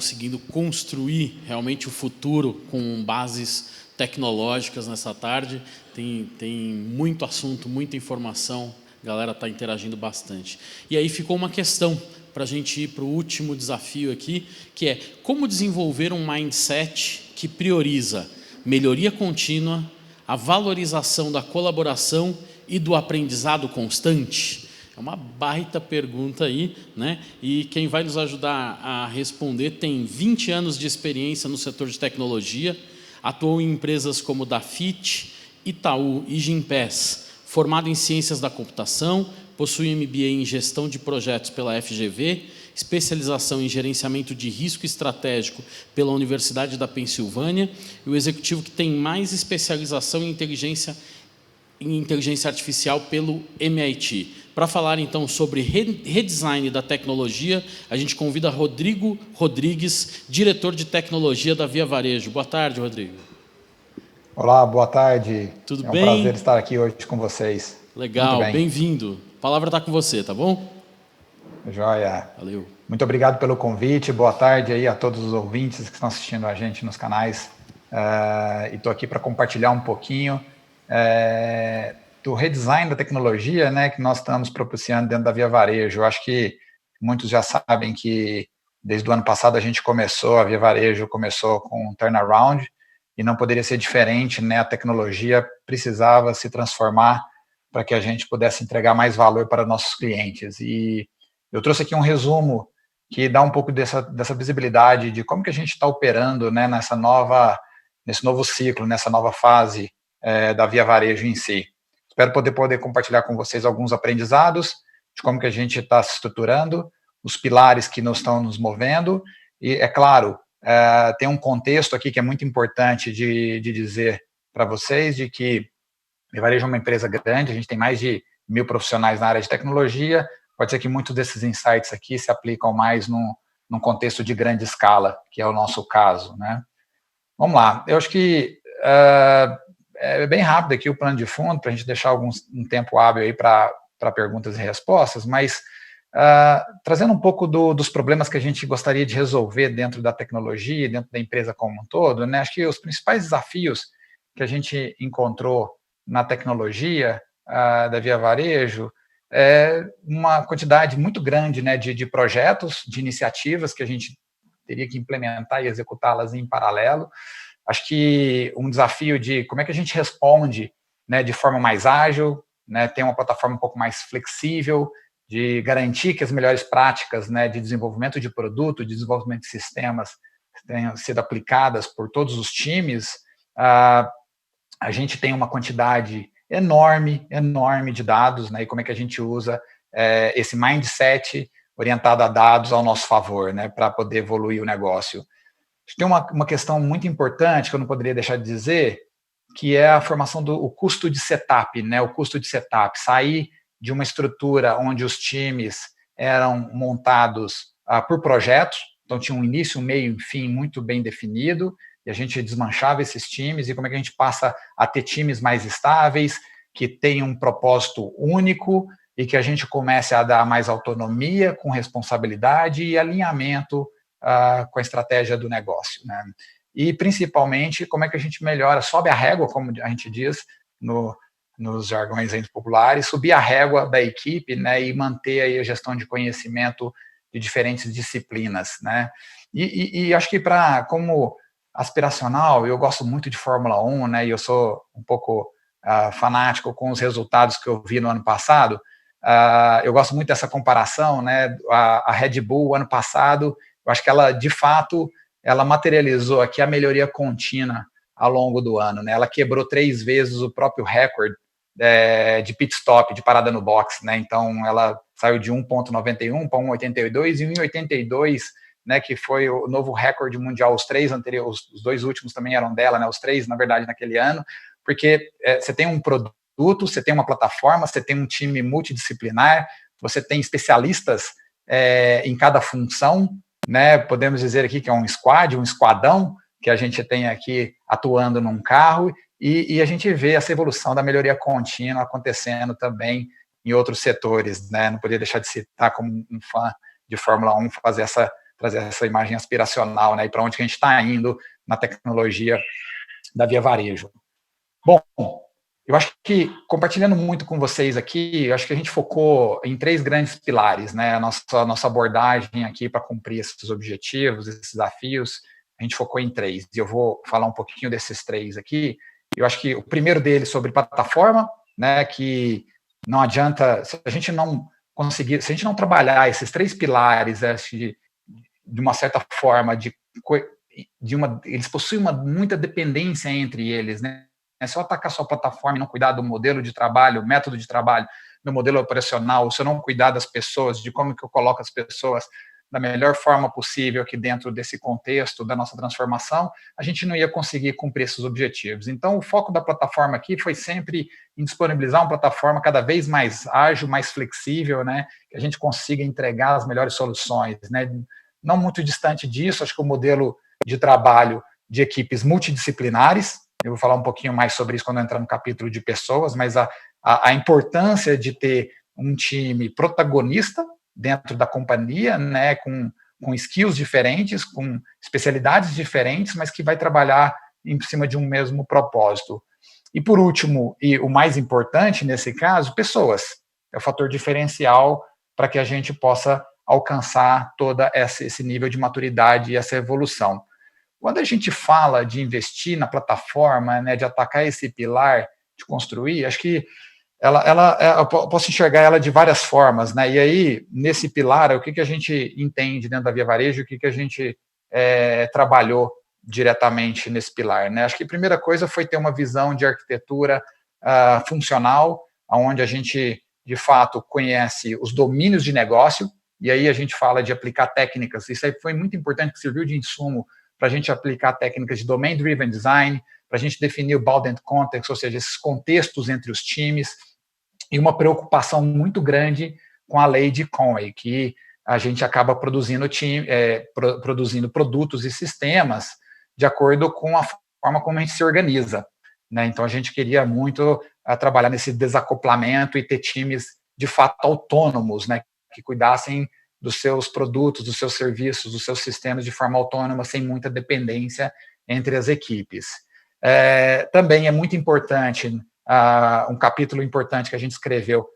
conseguindo construir realmente o futuro com bases tecnológicas nessa tarde. Tem muito assunto, muita informação, a galera está interagindo bastante. E aí ficou uma questão para a gente ir para o último desafio aqui, que é como desenvolver um mindset que prioriza melhoria contínua, a valorização da colaboração e do aprendizado constante? É uma baita pergunta aí, né? E quem vai nos ajudar a responder tem 20 anos de experiência no setor de tecnologia, atuou em empresas como Dafit, Itaú e Gympass, formado em ciências da computação, possui MBA em gestão de projetos pela FGV, especialização em gerenciamento de risco estratégico pela Universidade da Pensilvânia, e o executivo que tem mais especialização em inteligência artificial pelo MIT. Para falar, então, sobre redesign da tecnologia, a gente convida Rodrigo Rodrigues, diretor de tecnologia da Via Varejo. Boa tarde, Rodrigo. Olá, boa tarde. Tudo bem? É um prazer estar aqui hoje com vocês. Legal, bem-vindo. A palavra está com você, tá bom? Joia. Valeu. Muito obrigado pelo convite. Boa tarde aí a todos os ouvintes que estão assistindo a gente nos canais. E estou aqui para compartilhar um pouquinho do redesign da tecnologia, né, que nós estamos propiciando dentro da Via Varejo. Eu acho que muitos já sabem que desde o ano passado a Via Varejo começou com um turnaround e não poderia ser diferente, né? A tecnologia precisava se transformar para que a gente pudesse entregar mais valor para nossos clientes. E eu trouxe aqui um resumo que dá um pouco dessa visibilidade de como que a gente está operando, né, nesse novo ciclo, nessa nova fase da Via Varejo em si. Espero poder compartilhar com vocês alguns aprendizados de como que a gente está se estruturando, os pilares que estão nos movendo, e, é claro, tem um contexto aqui que é muito importante de dizer para vocês, de que a Via Varejo é uma empresa grande, a gente tem mais de 1.000 profissionais na área de tecnologia, pode ser que muitos desses insights aqui se aplicam mais num contexto de grande escala, que é o nosso caso, né? Vamos lá, eu acho que é bem rápido aqui o plano de fundo, para a gente deixar um tempo hábil aí para perguntas e respostas, mas trazendo um pouco dos problemas que a gente gostaria de resolver dentro da tecnologia, dentro da empresa como um todo, né? Acho que os principais desafios que a gente encontrou na tecnologia da Via Varejo é uma quantidade muito grande, né, de projetos, de iniciativas que a gente teria que implementar e executá-las em paralelo. Acho que um desafio de como é que a gente responde, né, de forma mais ágil, né, ter uma plataforma um pouco mais flexível, de garantir que as melhores práticas, né, de desenvolvimento de produto, de desenvolvimento de sistemas tenham sido aplicadas por todos os times. A gente tem uma quantidade enorme de dados, né, e como é que a gente usa esse mindset orientado a dados ao nosso favor, né, para poder evoluir o negócio. Tem uma questão muito importante que eu não poderia deixar de dizer, que é a formação do custo de setup, né? O custo de setup, sair de uma estrutura onde os times eram montados por projetos, então tinha um início, um meio, um fim muito bem definido, e a gente desmanchava esses times, e como é que a gente passa a ter times mais estáveis, que tenham um propósito único, e que a gente comece a dar mais autonomia, com responsabilidade e alinhamento com a estratégia do negócio, né? E, principalmente, como é que a gente melhora, sobe a régua, como a gente diz nos jargões populares, subir a régua da equipe, né, e manter aí a gestão de conhecimento de diferentes disciplinas, né? E acho que, como aspiracional, eu gosto muito de Fórmula 1, né, e eu sou um pouco fanático com os resultados que eu vi no ano passado. Eu gosto muito dessa comparação, né? A Red Bull, ano passado, eu acho que ela, de fato, ela materializou aqui a melhoria contínua ao longo do ano, né? Ela quebrou 3 vezes o próprio recorde de pit stop, de parada no box, né? Então, ela saiu de 1,91 para 1,82 e 1,82, né, que foi o novo recorde mundial. Os 3 anteriores, os 2 últimos também eram dela, né? Os 3, na verdade, naquele ano, porque você tem um produto, você tem uma plataforma, você tem um time multidisciplinar, você tem especialistas em cada função, né? Podemos dizer aqui que é um squad, um esquadrão que a gente tem aqui atuando num carro, e a gente vê essa evolução da melhoria contínua acontecendo também em outros setores, né? Não poderia deixar de citar, como um fã de Fórmula 1, fazer trazer essa imagem aspiracional, né, e para onde que a gente está indo na tecnologia da Via Varejo. Bom, eu acho que, compartilhando muito com vocês aqui, eu acho que a gente focou em 3 grandes pilares, né? A nossa abordagem aqui para cumprir esses objetivos, esses desafios, a gente focou em 3. E eu vou falar um pouquinho desses 3 aqui. Eu acho que o primeiro deles sobre plataforma, né? Que não adianta, se a gente não conseguir, se a gente não trabalhar esses 3 pilares, de uma certa forma, eles possuem muita dependência entre eles, né? É só atacar sua plataforma e não cuidar do modelo de trabalho, método de trabalho, do modelo operacional, se eu não cuidar das pessoas, de como que eu coloco as pessoas da melhor forma possível aqui dentro desse contexto da nossa transformação, a gente não ia conseguir cumprir esses objetivos. Então, o foco da plataforma aqui foi sempre em disponibilizar uma plataforma cada vez mais ágil, mais flexível, né, que a gente consiga entregar as melhores soluções, né. Não muito distante disso, acho que o modelo de trabalho de equipes multidisciplinares, eu vou falar um pouquinho mais sobre isso quando eu entrar no capítulo de pessoas, mas a importância de ter um time protagonista dentro da companhia, né, com skills diferentes, com especialidades diferentes, mas que vai trabalhar em cima de um mesmo propósito. E por último, e o mais importante nesse caso, pessoas. É o fator diferencial para que a gente possa alcançar todo esse nível de maturidade e essa evolução. Quando a gente fala de investir na plataforma, né, de atacar esse pilar, de construir, acho que eu posso enxergar ela de várias formas, né? E aí, nesse pilar, o que a gente entende dentro da Via Varejo, o que a gente trabalhou diretamente nesse pilar, né? Acho que a primeira coisa foi ter uma visão de arquitetura funcional, onde a gente, de fato, conhece os domínios de negócio, e aí a gente fala de aplicar técnicas. Isso aí foi muito importante, que serviu de insumo para a gente aplicar técnicas de Domain-Driven Design, para a gente definir o Bounded Context, ou seja, esses contextos entre os times, e uma preocupação muito grande com a lei de Conway, que a gente acaba produzindo produtos e sistemas de acordo com a forma como a gente se organiza, né? Então, a gente queria muito trabalhar nesse desacoplamento e ter times, de fato, autônomos, né? Que cuidassem dos seus produtos, dos seus serviços, dos seus sistemas de forma autônoma, sem muita dependência entre as equipes. Também é muito importante, um capítulo importante que a gente escreveu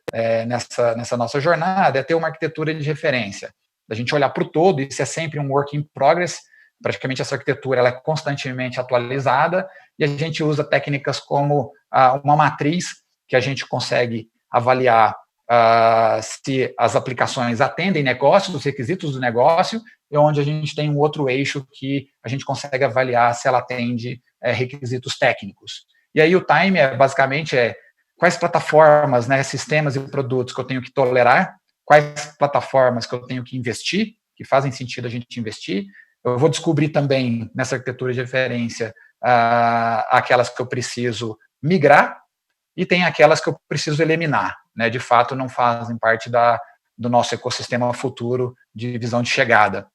nessa nossa jornada, é ter uma arquitetura de referência. A gente olhar para o todo, isso é sempre um work in progress, praticamente essa arquitetura ela é constantemente atualizada, e a gente usa técnicas como uma matriz, que a gente consegue avaliar se as aplicações atendem negócios, os requisitos do negócio, e onde a gente tem um outro eixo que a gente consegue avaliar se ela atende requisitos técnicos. E aí o time basicamente quais plataformas, né, sistemas e produtos que eu tenho que tolerar, quais plataformas que eu tenho que investir, que fazem sentido a gente investir. Eu vou descobrir também, nessa arquitetura de referência, aquelas que eu preciso migrar, e tem aquelas que eu preciso eliminar, né? De fato, não fazem parte do nosso ecossistema futuro de visão de chegada.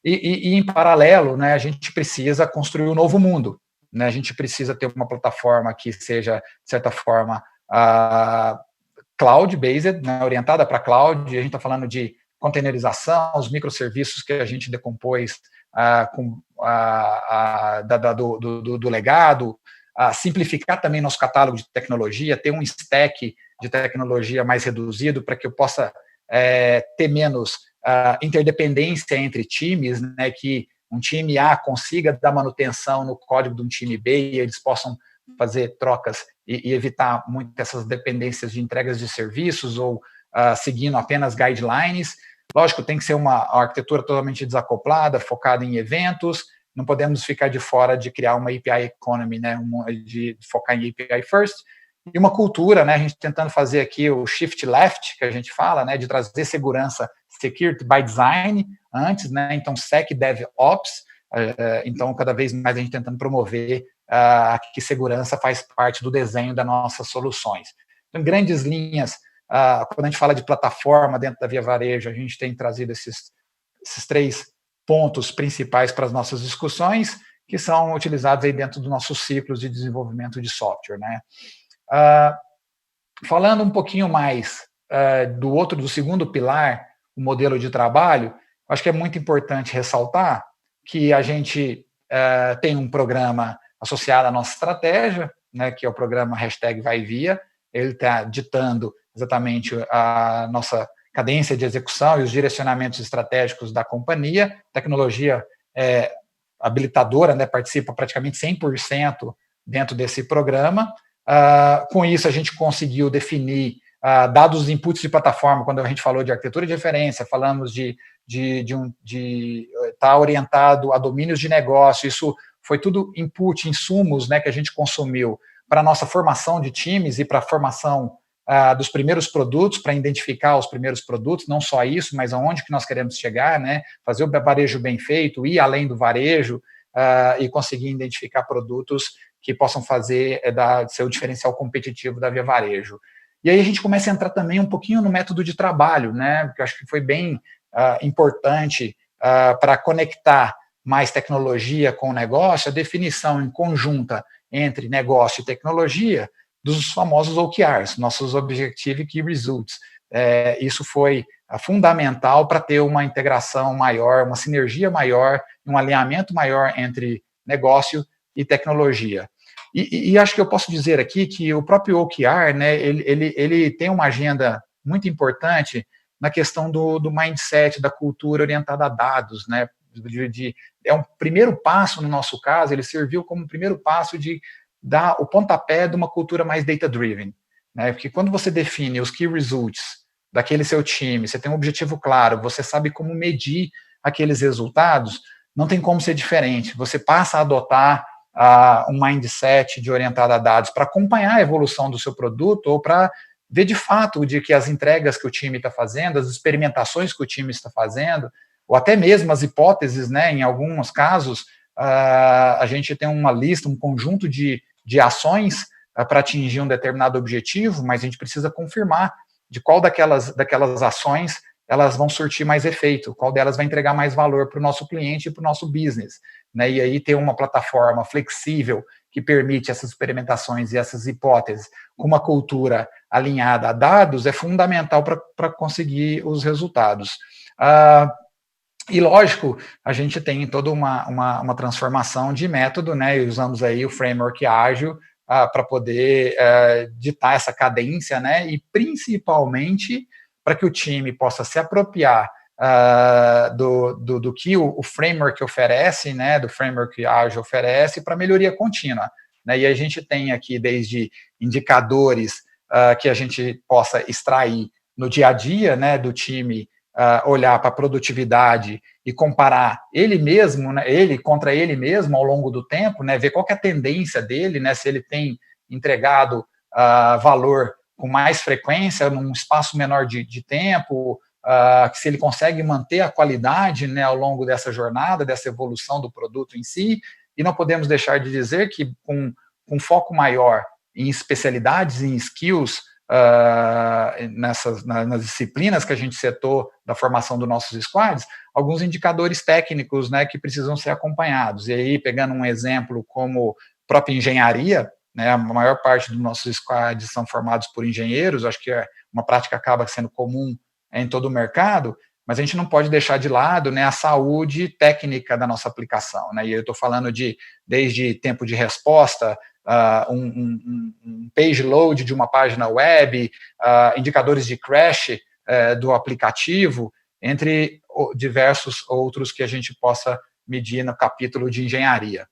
E em paralelo, né, a gente precisa construir um novo mundo, né? A gente precisa ter uma plataforma que seja, de certa forma, cloud-based, né, orientada para cloud. A gente está falando de containerização, os microserviços que a gente decompôs do legado, simplificar também nosso catálogo de tecnologia, ter um stack de tecnologia mais reduzido para que eu possa ter menos interdependência entre times, né, que um time A consiga dar manutenção no código de um time B e eles possam fazer trocas e evitar muito essas dependências de entregas de serviços ou seguindo apenas guidelines. Lógico, tem que ser uma arquitetura totalmente desacoplada, focada em eventos. Não podemos ficar de fora de criar uma API economy, né, de focar em API first. E uma cultura, né, a gente tentando fazer aqui o shift left, que a gente fala, né, de trazer segurança, security by design antes, né, então Sec, Dev, Ops. Então, cada vez mais a gente tentando promover que segurança faz parte do desenho das nossas soluções. Então, em grandes linhas, quando a gente fala de plataforma dentro da Via Varejo, a gente tem trazido esses 3 pontos principais para as nossas discussões, que são utilizados aí dentro dos nossos ciclos de desenvolvimento de software, né? Falando um pouquinho mais do segundo pilar, o modelo de trabalho, acho que é muito importante ressaltar que a gente tem um programa associado à nossa estratégia, né, que é o programa #VaiVia. Ele está ditando exatamente a nossa cadência de execução e os direcionamentos estratégicos da companhia. Tecnologia habilitadora, né, participa praticamente 100% dentro desse programa. Com isso, a gente conseguiu definir, dados os inputs de plataforma, quando a gente falou de arquitetura de referência, falamos de estar orientado a domínios de negócio, isso foi tudo input, insumos, né, que a gente consumiu para a nossa formação de times e para a formação dos primeiros produtos, para identificar os primeiros produtos, não só isso, mas aonde que nós queremos chegar, né, fazer o varejo bem feito, ir além do varejo e conseguir identificar produtos que possam fazer ser o diferencial competitivo da Via Varejo. E aí a gente começa a entrar também um pouquinho no método de trabalho, né, que eu acho que foi bem importante para conectar mais tecnologia com o negócio, a definição em conjunta entre negócio e tecnologia dos famosos OKRs, nossos Objective Key Results. Isso foi fundamental para ter uma integração maior, uma sinergia maior, um alinhamento maior entre negócio e tecnologia. E acho que eu posso dizer aqui que o próprio OKR, né, ele tem uma agenda muito importante na questão do mindset, da cultura orientada a dados, né? É um primeiro passo, no nosso caso, ele serviu como primeiro passo de dar o pontapé de uma cultura mais data-driven, né? Porque quando você define os key results daquele seu time, você tem um objetivo claro, você sabe como medir aqueles resultados, não tem como ser diferente. Você passa a adotar um mindset de orientado a dados para acompanhar a evolução do seu produto ou para ver de fato de que as entregas que o time está fazendo, as experimentações que o time está fazendo, ou até mesmo as hipóteses, né, em alguns casos, a gente tem uma lista, um conjunto de ações para atingir um determinado objetivo, mas a gente precisa confirmar de qual daquelas ações elas vão surtir mais efeito, qual delas vai entregar mais valor para o nosso cliente e para o nosso business, né? E aí ter uma plataforma flexível que permite essas experimentações e essas hipóteses com uma cultura alinhada a dados é fundamental para conseguir os resultados. E, lógico, a gente tem toda uma transformação de método, né? E usamos aí o framework ágil para poder ditar essa cadência, né? E, principalmente, para que o time possa se apropriar do que o framework oferece, né? Do framework ágil oferece para melhoria contínua, né? E a gente tem aqui desde indicadores que a gente possa extrair no dia a dia, né? Do time olhar para a produtividade e comparar ele mesmo, né, ele contra ele mesmo ao longo do tempo, né, ver qual que é a tendência dele, né, se ele tem entregado valor com mais frequência, num espaço menor de tempo, se ele consegue manter a qualidade, né, ao longo dessa jornada, dessa evolução do produto em si. E não podemos deixar de dizer que com foco maior em especialidades, em skills, nas disciplinas que a gente setou da formação dos nossos squads, alguns indicadores técnicos, né, que precisam ser acompanhados. E aí, pegando um exemplo como própria engenharia, né, a maior parte dos nossos squads são formados por engenheiros, acho que é uma prática que acaba sendo comum em todo o mercado, mas a gente não pode deixar de lado, né, a saúde técnica da nossa aplicação, né? E eu estou falando desde tempo de resposta, um page load de uma página web, indicadores de crash do aplicativo, entre diversos outros que a gente possa medir no capítulo de engenharia.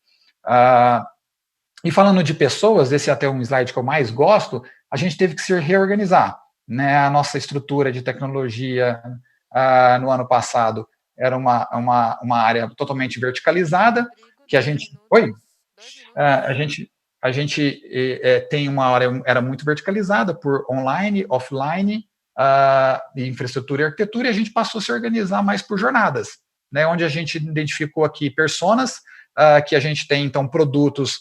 E falando de pessoas, esse é até um slide que eu mais gosto, a gente teve que se reorganizar, né? A nossa estrutura de tecnologia no ano passado era uma área totalmente verticalizada, que a gente... Oi? A gente tem uma área era muito verticalizada por online, offline, infraestrutura e arquitetura, e a gente passou a se organizar mais por jornadas, né? Onde a gente identificou aqui personas, que a gente tem, então, produtos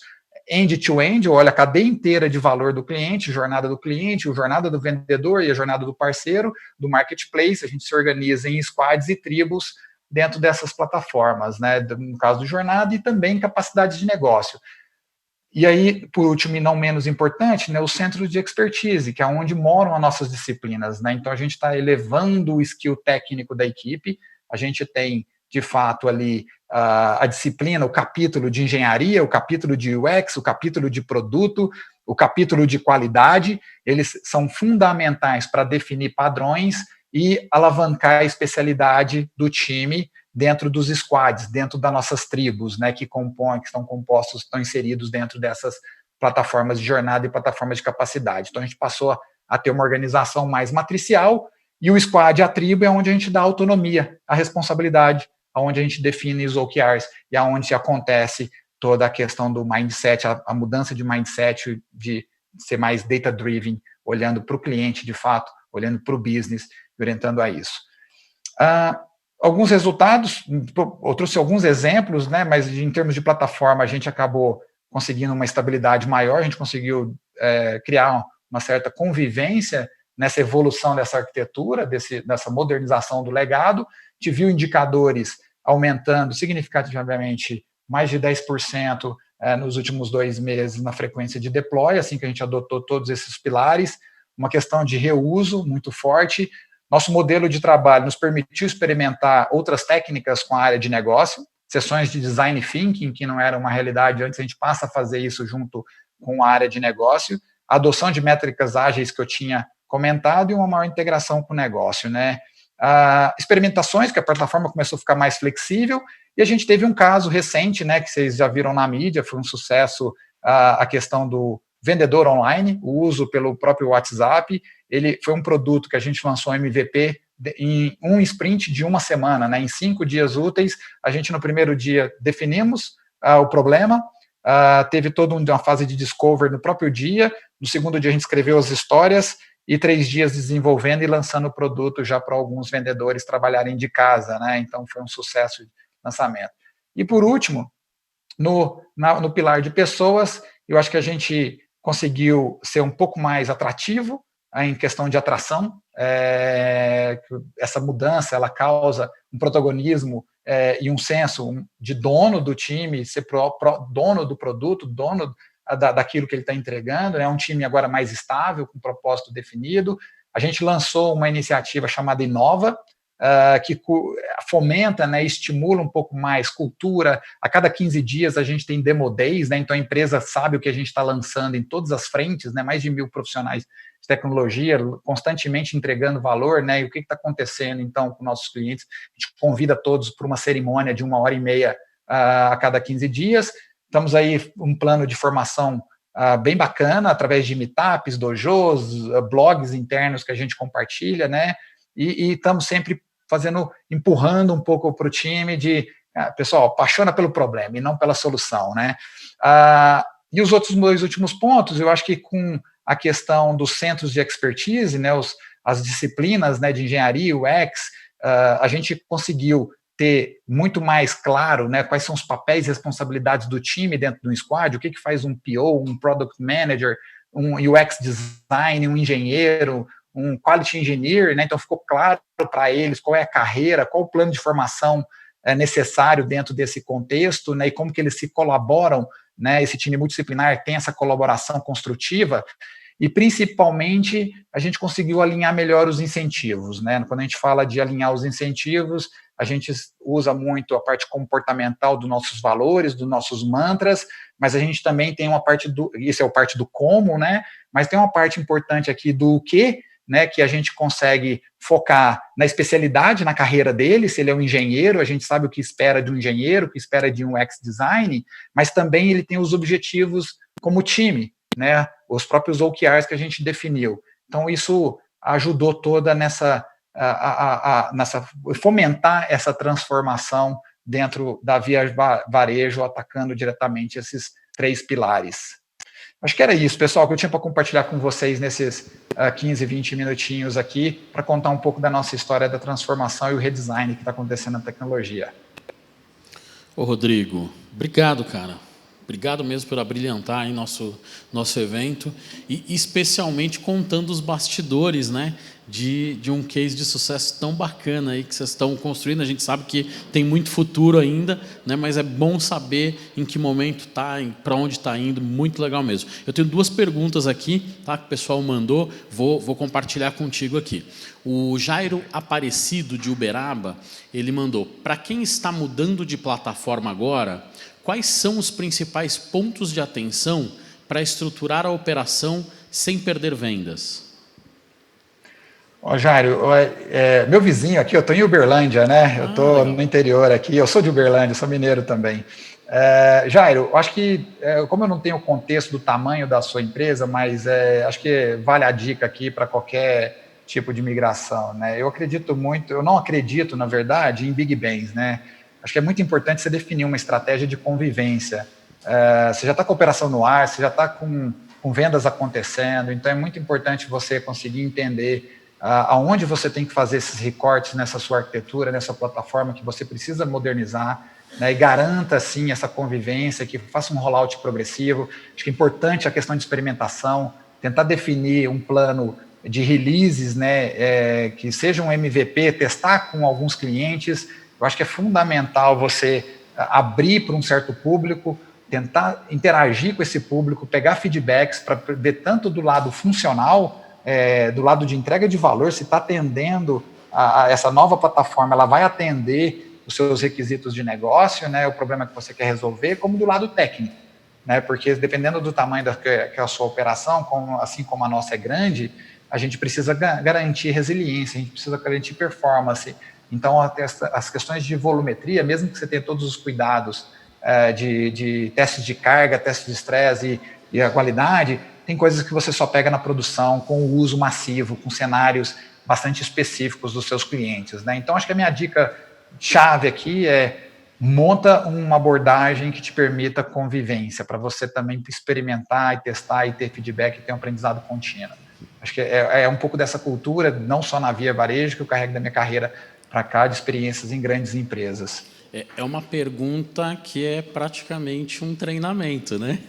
end-to-end, olha a cadeia inteira de valor do cliente, jornada do cliente, a jornada do vendedor e a jornada do parceiro, do marketplace. A gente se organiza em squads e tribos dentro dessas plataformas, né? No caso do jornada, e também capacidade de negócio. E aí, por último e não menos importante, né, os centros de expertise, que é onde moram as nossas disciplinas, né? Então, a gente está elevando o skill técnico da equipe, a gente tem, de fato, ali a disciplina, o capítulo de engenharia, o capítulo de UX, o capítulo de produto, o capítulo de qualidade. Eles são fundamentais para definir padrões e alavancar a especialidade do time dentro dos squads, dentro das nossas tribos, né, que estão compostos, estão inseridos dentro dessas plataformas de jornada e plataformas de capacidade. Então, a gente passou a ter uma organização mais matricial, e o squad, a tribo, é onde a gente dá autonomia, a responsabilidade, onde a gente define os OKRs e aonde acontece toda a questão do mindset, a mudança de mindset, de ser mais data-driven, olhando para o cliente de fato, olhando para o business, orientando a isso. Alguns resultados, eu trouxe alguns exemplos, né, mas em termos de plataforma, a gente acabou conseguindo uma estabilidade maior, a gente conseguiu criar uma certa convivência nessa evolução dessa arquitetura, dessa modernização do legado. A gente viu indicadores aumentando significativamente mais de 10% nos últimos 2 meses na frequência de deploy, assim que a gente adotou todos esses pilares, uma questão de reuso muito forte. Nosso modelo de trabalho nos permitiu experimentar outras técnicas com a área de negócio, sessões de design thinking, que não era uma realidade antes, a gente passa a fazer isso junto com a área de negócio, a adoção de métricas ágeis que eu tinha comentado e uma maior integração com o negócio, né? Experimentações, que a plataforma começou a ficar mais flexível, e a gente teve um caso recente, né, que vocês já viram na mídia, foi um sucesso, a questão do vendedor online, o uso pelo próprio WhatsApp. Ele foi um produto que a gente lançou MVP em um sprint de 1 semana, né? Em 5 dias úteis, a gente no primeiro dia definimos o problema, teve toda uma fase de discovery no próprio dia, no segundo dia a gente escreveu as histórias, e 3 dias desenvolvendo e lançando o produto já para alguns vendedores trabalharem de casa, né? Então foi um sucesso de lançamento. E por último, no pilar de pessoas, eu acho que a gente conseguiu ser um pouco mais atrativo em questão de atração. Essa mudança, ela causa um protagonismo e um senso de dono do time, ser dono do produto, dono daquilo que ele está entregando. É um time agora mais estável, com propósito definido. A gente lançou uma iniciativa chamada Inova, que fomenta, né, estimula um pouco mais cultura. A cada 15 dias a gente tem Demo Days, né, então a empresa sabe o que a gente está lançando em todas as frentes, né, mais de 1.000 profissionais de tecnologia, constantemente entregando valor, né, e o que está acontecendo então com nossos clientes. A gente convida todos para uma cerimônia de 1h30 a cada 15 dias. Estamos aí um plano de formação bem bacana, através de meetups, dojos, blogs internos que a gente compartilha, né, e estamos sempre empurrando um pouco para o time de, pessoal, apaixona pelo problema e não pela solução, né? E os outros 2 últimos pontos, eu acho que com a questão dos centros de expertise, né, as disciplinas, né, de engenharia, UX, a gente conseguiu ter muito mais claro, né, quais são os papéis e responsabilidades do time dentro do squad, o que faz um PO, um Product Manager, um UX Design, um engenheiro, um Quality Engineer, né? Então ficou claro para eles qual é a carreira, qual o plano de formação necessário dentro desse contexto, né? E como que eles se colaboram, né? Esse time multidisciplinar tem essa colaboração construtiva, e principalmente a gente conseguiu alinhar melhor os incentivos, né? Quando a gente fala de alinhar os incentivos, a gente usa muito a parte comportamental dos nossos valores, dos nossos mantras, mas a gente também tem uma parte isso é a parte do como, né? Mas tem uma parte importante aqui do que, né, que a gente consegue focar na especialidade, na carreira dele. Se ele é um engenheiro, a gente sabe o que espera de um engenheiro, o que espera de um UX design, mas também ele tem os objetivos como time, né, os próprios OKRs que a gente definiu. Então, isso ajudou toda nessa fomentar essa transformação dentro da Via Varejo, atacando diretamente esses 3 pilares. Acho que era isso, pessoal, que eu tinha para compartilhar com vocês nesses 15, 20 minutinhos aqui, para contar um pouco da nossa história da transformação e o redesign que está acontecendo na tecnologia. Ô, Rodrigo, obrigado, cara. Obrigado mesmo por abrilhantar aí nosso evento e especialmente contando os bastidores, né, de um case de sucesso tão bacana aí que vocês estão construindo. A gente sabe que tem muito futuro ainda, né, mas é bom saber em que momento está, para onde está indo. Muito legal mesmo. Eu tenho 2 perguntas aqui, tá, que o pessoal mandou, vou compartilhar contigo aqui. O Jairo Aparecido, de Uberaba, ele mandou: para quem está mudando de plataforma agora, quais são os principais pontos de atenção para estruturar a operação sem perder vendas? Ó, Jairo, meu vizinho aqui, eu estou em Uberlândia, né? Eu estou no interior aqui, eu sou de Uberlândia, sou mineiro também. Jairo, acho que, como eu não tenho o contexto do tamanho da sua empresa, mas acho que vale a dica aqui para qualquer tipo de migração, né? Eu não acredito, na verdade, em Big Bangs, né? Acho que é muito importante você definir uma estratégia de convivência. Você já está com a operação no ar, você já está com vendas acontecendo, então é muito importante você conseguir entender aonde você tem que fazer esses recortes nessa sua arquitetura, nessa plataforma que você precisa modernizar, né, e garanta, assim, essa convivência, que faça um rollout progressivo. Acho que é importante a questão de experimentação, tentar definir um plano de releases, né, que seja um MVP, testar com alguns clientes. Eu acho que é fundamental você abrir para um certo público, tentar interagir com esse público, pegar feedbacks para ver tanto do lado funcional, do lado de entrega de valor, se está atendendo essa nova plataforma, ela vai atender os seus requisitos de negócio, né, o problema que você quer resolver, como do lado técnico, né, porque dependendo do tamanho que é a sua operação, assim como a nossa é grande, a gente precisa garantir resiliência, a gente precisa garantir performance. Então, as questões de volumetria, mesmo que você tenha todos os cuidados de testes de carga, testes de estresse e a qualidade, tem coisas que você só pega na produção, com o uso massivo, com cenários bastante específicos dos seus clientes, né? Então, acho que a minha dica-chave aqui monta uma abordagem que te permita convivência, para você também experimentar e testar e ter feedback e ter um aprendizado contínuo. Acho que é um pouco dessa cultura, não só na Via Varejo, que eu carrego da minha carreira para cá, de experiências em grandes empresas. É uma pergunta que é praticamente um treinamento, né?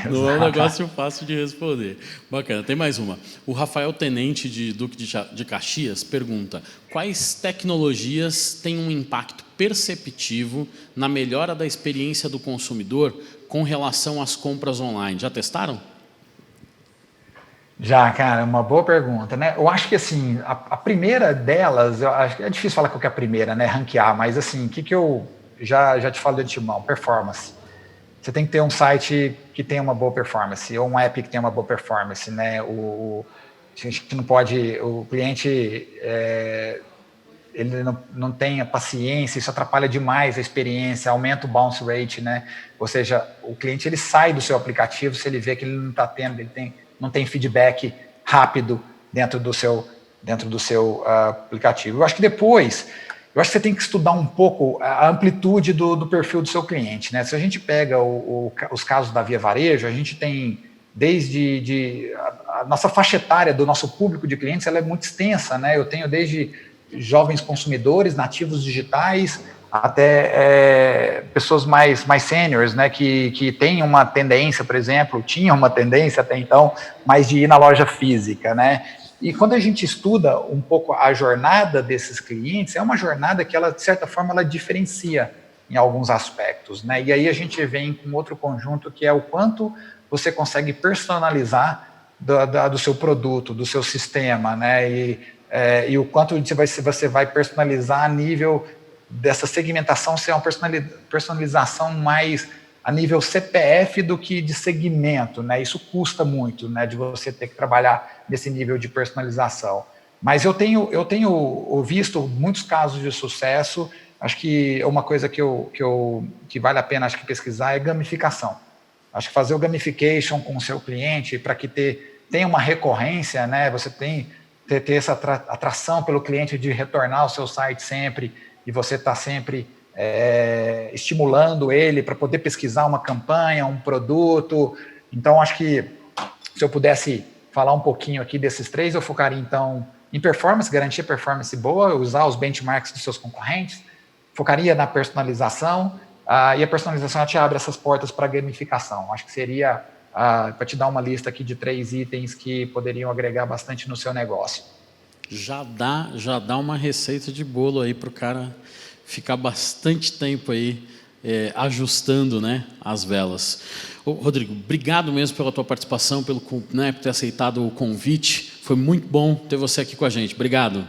Não é um negócio fácil de responder. Bacana, tem mais uma. O Rafael Tenente, de Duque de Caxias, pergunta: quais tecnologias têm um impacto perceptivo na melhora da experiência do consumidor com relação às compras online? Já testaram? Já, cara, uma boa pergunta, né? Eu acho que, assim, a primeira delas, eu acho que é difícil falar qual que é a primeira, né? Ranquear, mas, assim, o que eu já te falo de antemão? Performance. Você tem que ter um site que tenha uma boa performance, ou um app que tenha uma boa performance, né? A gente não pode... O cliente, ele não tem a paciência, isso atrapalha demais a experiência, aumenta o bounce rate, né? Ou seja, o cliente, ele sai do seu aplicativo se ele vê que ele não está tendo, não tem feedback rápido dentro do seu aplicativo. Eu acho que você tem que estudar um pouco a amplitude do perfil do seu cliente, né? Se a gente pega os casos da Via Varejo, a gente tem desde a nossa faixa etária do nosso público de clientes, ela é muito extensa, né? Eu tenho desde jovens consumidores, nativos digitais, até pessoas mais seniors, né, que têm uma tendência, por exemplo, tinham uma tendência até então, mais de ir na loja física, né? E quando a gente estuda um pouco a jornada desses clientes, é uma jornada que ela, de certa forma, ela diferencia em alguns aspectos, né? E aí a gente vem com outro conjunto, que é o quanto você consegue personalizar do seu produto, do seu sistema, né? E o quanto você vai personalizar a nível dessa segmentação ser uma personalização mais a nível CPF do que de segmento, né? Isso custa muito, né? De você ter que trabalhar nesse nível de personalização. Mas eu tenho visto muitos casos de sucesso. Acho que uma coisa que vale a pena, acho que pesquisar, é gamificação. Acho que fazer o gamification com o seu cliente para que tenha uma recorrência, né? Você ter essa atração pelo cliente de retornar ao seu site sempre, e você está sempre estimulando ele para poder pesquisar uma campanha, um produto. Então, acho que se eu pudesse falar um pouquinho aqui desses 3, eu focaria, então, em performance, garantir performance boa, usar os benchmarks dos seus concorrentes, focaria na personalização E a personalização te abre essas portas para gamificação. Acho que seria, para te dar uma lista aqui de 3 itens que poderiam agregar bastante no seu negócio. Já dá uma receita de bolo aí para o cara ficar bastante tempo aí ajustando, né, as velas. Ô, Rodrigo, obrigado mesmo pela tua participação, por ter aceitado o convite. Foi muito bom ter você aqui com a gente. Obrigado.